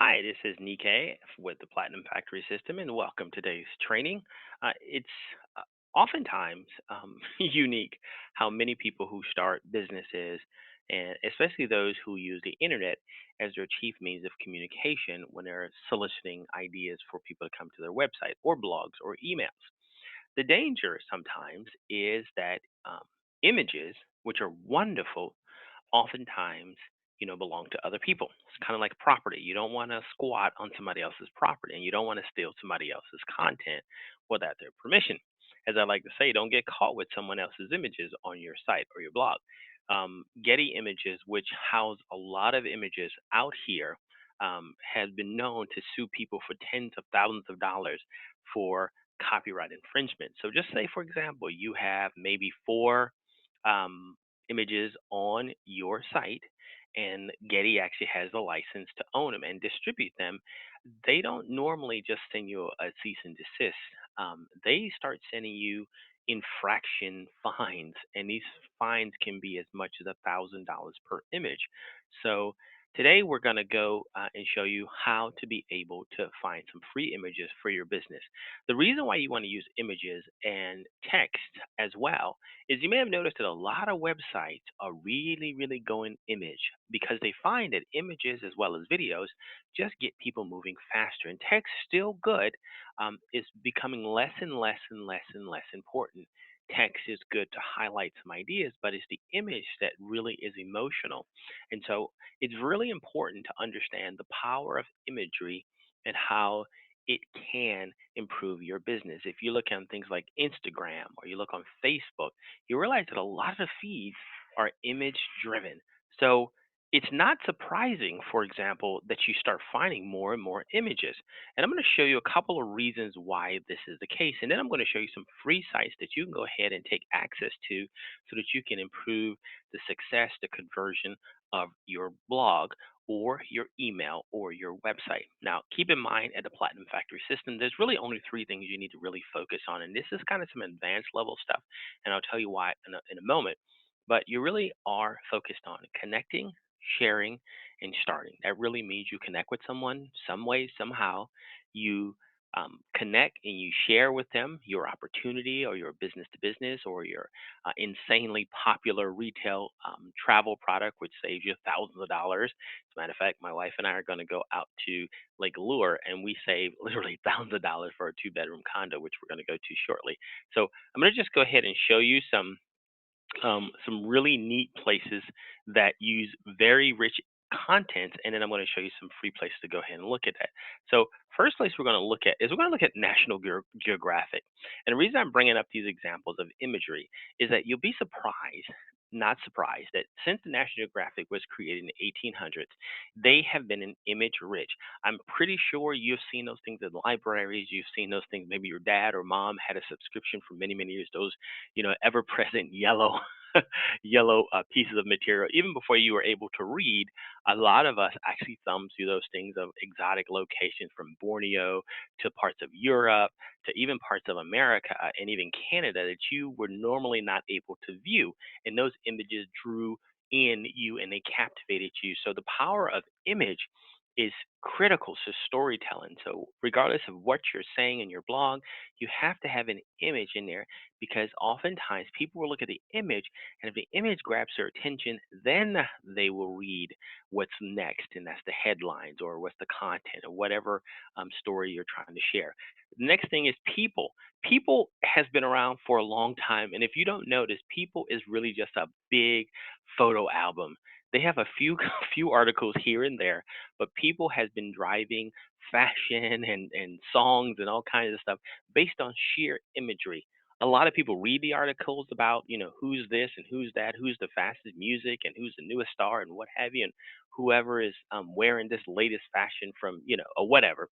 Hi, this is Nikkei with the Platinum Factory System, and welcome to today's training. It's oftentimes unique how many people who start businesses, and especially those who use the internet as their chief means of communication when they're soliciting ideas for people to come to their website or blogs or emails. The danger sometimes is that images, which are wonderful, oftentimes belong to other people. It's kind of like property. You don't want to squat on somebody else's property, and you don't want to steal somebody else's content without their permission. As I like to say, don't get caught with someone else's images on your site or your blog. Getty Images, which house a lot of images out here, has been known to sue people for tens of thousands of dollars for copyright infringement. So just say, for example, you have maybe four um, images on your site, and Getty actually has the license to own them and distribute them. They don't normally just send you a cease and desist. They start sending you infraction fines, and these fines can be as much as $1,000 per image. So today we're going to go and show you how to be able to find some free images for your business. The reason why you want to use images and text as well is you may have noticed that a lot of websites are really going image because they find that images as well as videos just get people moving faster. And text, still good, is becoming less important. Text is good to highlight some ideas, but it's the image that really is emotional. And so it's really important to understand the power of imagery and how it can improve your business. If you look on things like Instagram or you look on Facebook, you realize that a lot of the feeds are image driven. So it's not surprising, for example, that you start finding more and more images. And I'm going to show you a couple of reasons why this is the case. And then I'm going to show you some free sites that you can go ahead and take access to so that you can improve the success, the conversion of your blog or your email or your website. Now, keep in mind at the Platinum Factory System, there's really only three things you need to really focus on. And this is kind of some advanced level stuff. And I'll tell you why in a moment. But you really are focused on connecting, sharing, and starting. That really means you connect with someone some way, somehow. You connect and you share with them your opportunity or your business to business or your insanely popular retail travel product, which saves you thousands of dollars. As a matter of fact, my wife and I are going to go out to Lake Lure, and we save literally thousands of dollars for a two-bedroom condo, which we're going to go to shortly. So I'm going to just go ahead and show you some really neat places that use very rich content, and then I'm going to show you some free places to go ahead and look at that. So first place we're going to look at is we're going to look at National Geographic. And the reason I'm bringing up these examples of imagery is that you'll be surprised, not surprised, that since the National Geographic was created in the 1800s, they have been an image rich. I'm pretty sure you've seen those things in libraries. You've seen those things. Maybe your dad or mom had a subscription for many years. Those, ever present yellow yellow pieces of material. Even before you were able to read, a lot of us actually thumbed through those things of exotic locations from Borneo to parts of Europe to even parts of America and even Canada that you were normally not able to view. And those images drew in you and they captivated you. So the power of image is critical to storytelling. So regardless of what you're saying in your blog, you have to have an image in there because oftentimes people will look at the image, and if the image grabs their attention, then they will read what's next, and that's the headlines or what's the content or whatever story you're trying to share. The next thing is people. People has been around for a long time, and if you don't notice, people is really just a big photo album. They have a few few articles here and there, but people has been driving fashion and songs and all kinds of stuff based on sheer imagery. A lot of people read the articles about, who's this and who's that, who's the fastest music and who's the newest star and what have you, and whoever is wearing this latest fashion from, or whatever.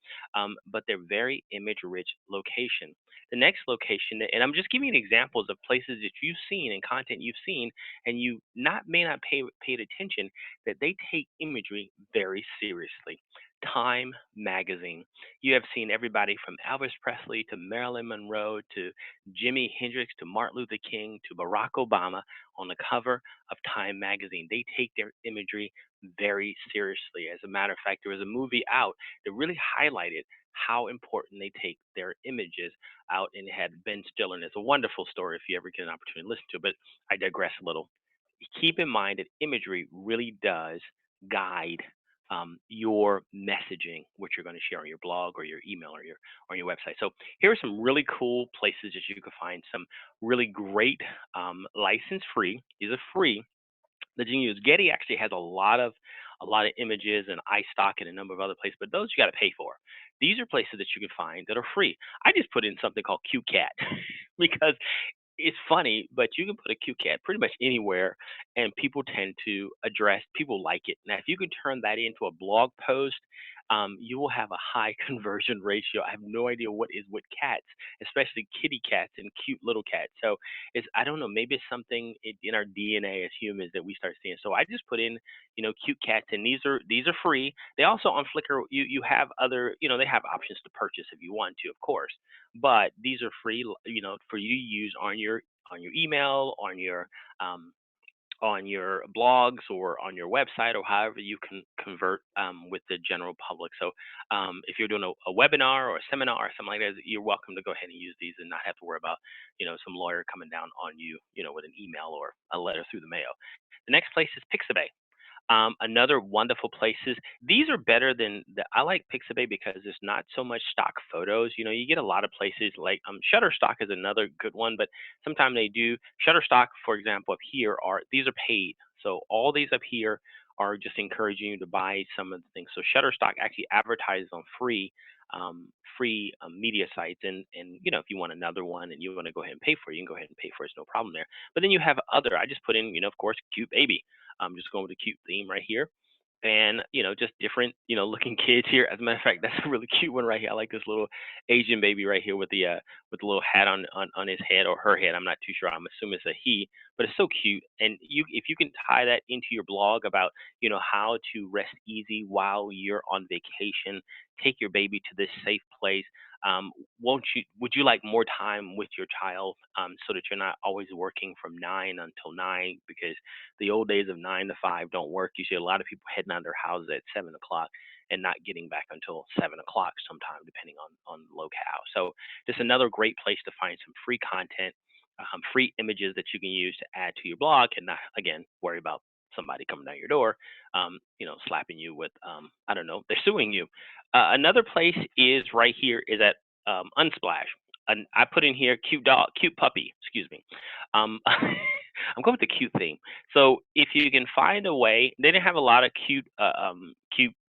But they're very image rich location. The next location, and I'm just giving you examples of places that you've seen and content you've seen, and you not may not paid attention that they take imagery very seriously. Time magazine. You have seen everybody from Elvis Presley to Marilyn Monroe to Jimi Hendrix to Martin Luther King to Barack Obama on the cover of Time magazine. They take their imagery very seriously. As a matter of fact, there was a movie out that really highlighted how important they take their images out, and it had Ben Stiller. And it's a wonderful story if you ever get an opportunity to listen to it. But I digress a little. Keep in mind that imagery really does guide your messaging, what you're going to share on your blog or your email or your on your website. So here are some really cool places that you can find some really great license free. These are free that you can use. Getty actually has a lot of images and iStock and a number of other places, but those you got to pay for. These are places that you can find that are free. I just put in something called QCat because it's funny, but you can put a QCat pretty much anywhere, and people tend to address. People like it. Now, if you can turn that into a blog post, you will have a high conversion ratio. I have no idea what is with cats, especially kitty cats and cute little cats. So it's I don't know. Maybe it's something in our DNA as humans that we start seeing. So I just put in, cute cats, and these are free. They also on Flickr. You have other, they have options to purchase if you want to, of course, but these are free, for you to use on your email, um, on your blogs, or on your website, or however you can convert with the general public. So if you're doing a webinar or a seminar or something like that, you're welcome to go ahead and use these and not have to worry about, some lawyer coming down on you, with an email or a letter through the mail. The next place is Pixabay. Another wonderful places. These are better than I like Pixabay because there's not so much stock photos. You get a lot of places like Shutterstock is another good one, but sometimes they do Shutterstock, for example, up here these are paid. So all these up here are just encouraging you to buy some of the things. So Shutterstock actually advertises on free media sites, and if you want another one and you want to go ahead and pay for it, you can go ahead and pay for it. It's no problem there. But then you have other. I just put in, of course, cute baby. I'm just going with a cute theme right here. And, just different, looking kids here. As a matter of fact, that's a really cute one right here. I like this little Asian baby right here with the little hat on his head or her head. I'm not too sure. I'm assuming it's a he, but it's so cute. And if you can tie that into your blog about, how to rest easy while you're on vacation, take your baby to this safe place. Would you like more time with your child, so that you're not always working from 9 until 9, because the old days of 9 to 5 don't work. You see a lot of people heading out of their houses at 7 o'clock and not getting back until 7 o'clock sometime, depending on locale. So just another great place to find some free content, free images that you can use to add to your blog, and not again worry about somebody coming down your door, slapping you with, I don't know, they're suing you. Another place is right here is at Unsplash. And I put in here cute dog, cute puppy. Excuse me. I'm going with the cute theme. So if you can find a way, they didn't have a lot of cute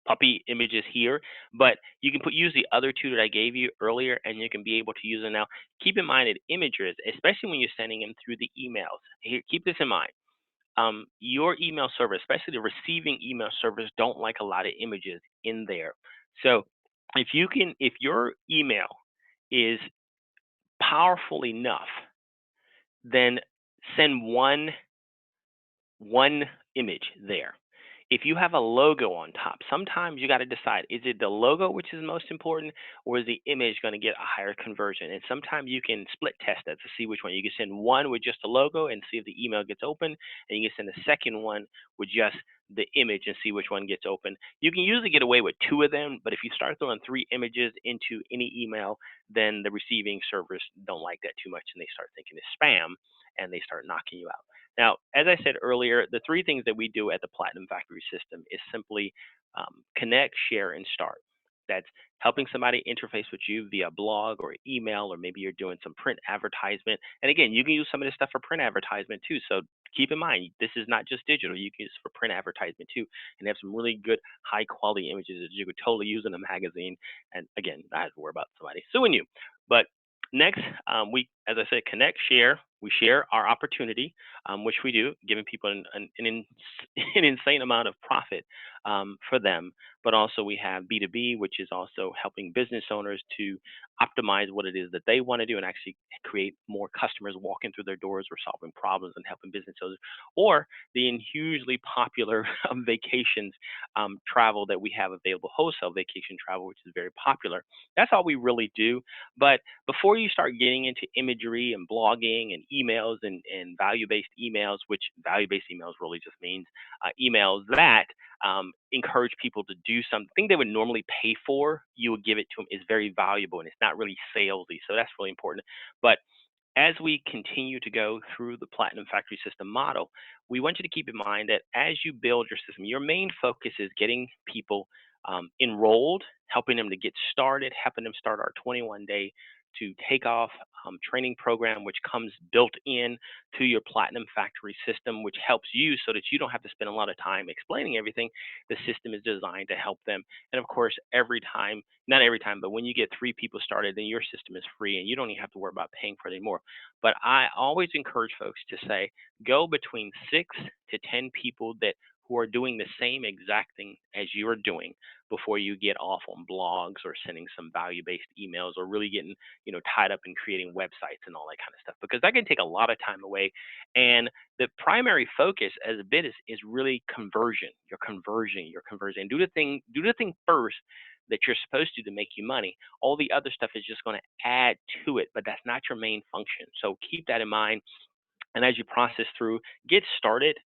puppy images here, but you can use the other two that I gave you earlier, and you can be able to use them now. Keep in mind that images, especially when you're sending them through the emails. Here, keep this in mind. Your email server, especially the receiving email servers, don't like a lot of images in there. So if your email is powerful enough, then send one image there. If you have a logo on top, sometimes you got to decide, is it the logo which is most important, or is the image going to get a higher conversion? And sometimes you can split test that to see which one. You can send one with just the logo and see if the email gets open, and you can send a second one with just the image and see which one gets open. You can usually get away with two of them, but if you start throwing three images into any email, then the receiving servers don't like that too much, and they start thinking it's spam, and they start knocking you out. Now, as I said earlier, the three things that we do at the Platinum Factory system is simply connect, share, and start. That's helping somebody interface with you via blog or email, or maybe you're doing some print advertisement. And again, you can use some of this stuff for print advertisement too. So keep in mind, this is not just digital. You can use it for print advertisement too, and have some really good, high quality images that you could totally use in a magazine. And again, not have to worry about somebody suing you. But next, as I said, connect, share. We share our opportunity, which we do, giving people an insane amount of profit for them. But also we have B2B, which is also helping business owners to optimize what it is that they want to do and actually create more customers walking through their doors or solving problems and helping business owners. Or the hugely popular vacations travel that we have available, wholesale vacation travel, which is very popular. That's all we really do. But before you start getting into image imagery and blogging and emails and value-based emails, which value-based emails really just means emails that encourage people to do something they would normally pay for. You would give it to them is very valuable, and it's not really salesy. So that's really important. But as we continue to go through the Platinum Factory System model, we want you to keep in mind that as you build your system, your main focus is getting people enrolled, helping them to get started, helping them start our 21-day to take off training program, which comes built in to your Platinum Factory system, which helps you so that you don't have to spend a lot of time explaining everything. The system is designed to help them. And of course, every time, not every time, but when you get 3 people started, then your system is free and you don't even have to worry about paying for it anymore. But I always encourage folks to say go between 6 to 10 people that who are doing the same exact thing as you are doing before you get off on blogs or sending some value-based emails or really getting tied up in creating websites and all that kind of stuff, because that can take a lot of time away. And the primary focus as a bit is really conversion. Do the thing first that you're supposed to make you money. All the other stuff is just going to add to it, but that's not your main function. So keep that in mind. And as you process through, get started.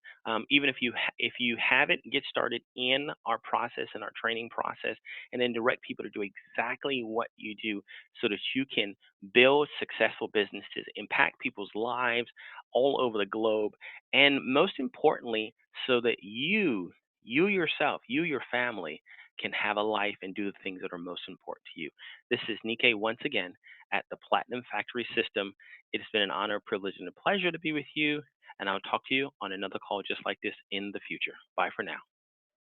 Even if you haven't, get started in our process and our training process, and then direct people to do exactly what you do, so that you can build successful businesses, impact people's lives all over the globe, and most importantly, so that you yourself, your family, can have a life and do the things that are most important to you. This is Nikkei once again at the Platinum Factory System. It has been an honor, privilege, and a pleasure to be with you, and I'll talk to you on another call just like this in the future. Bye for now.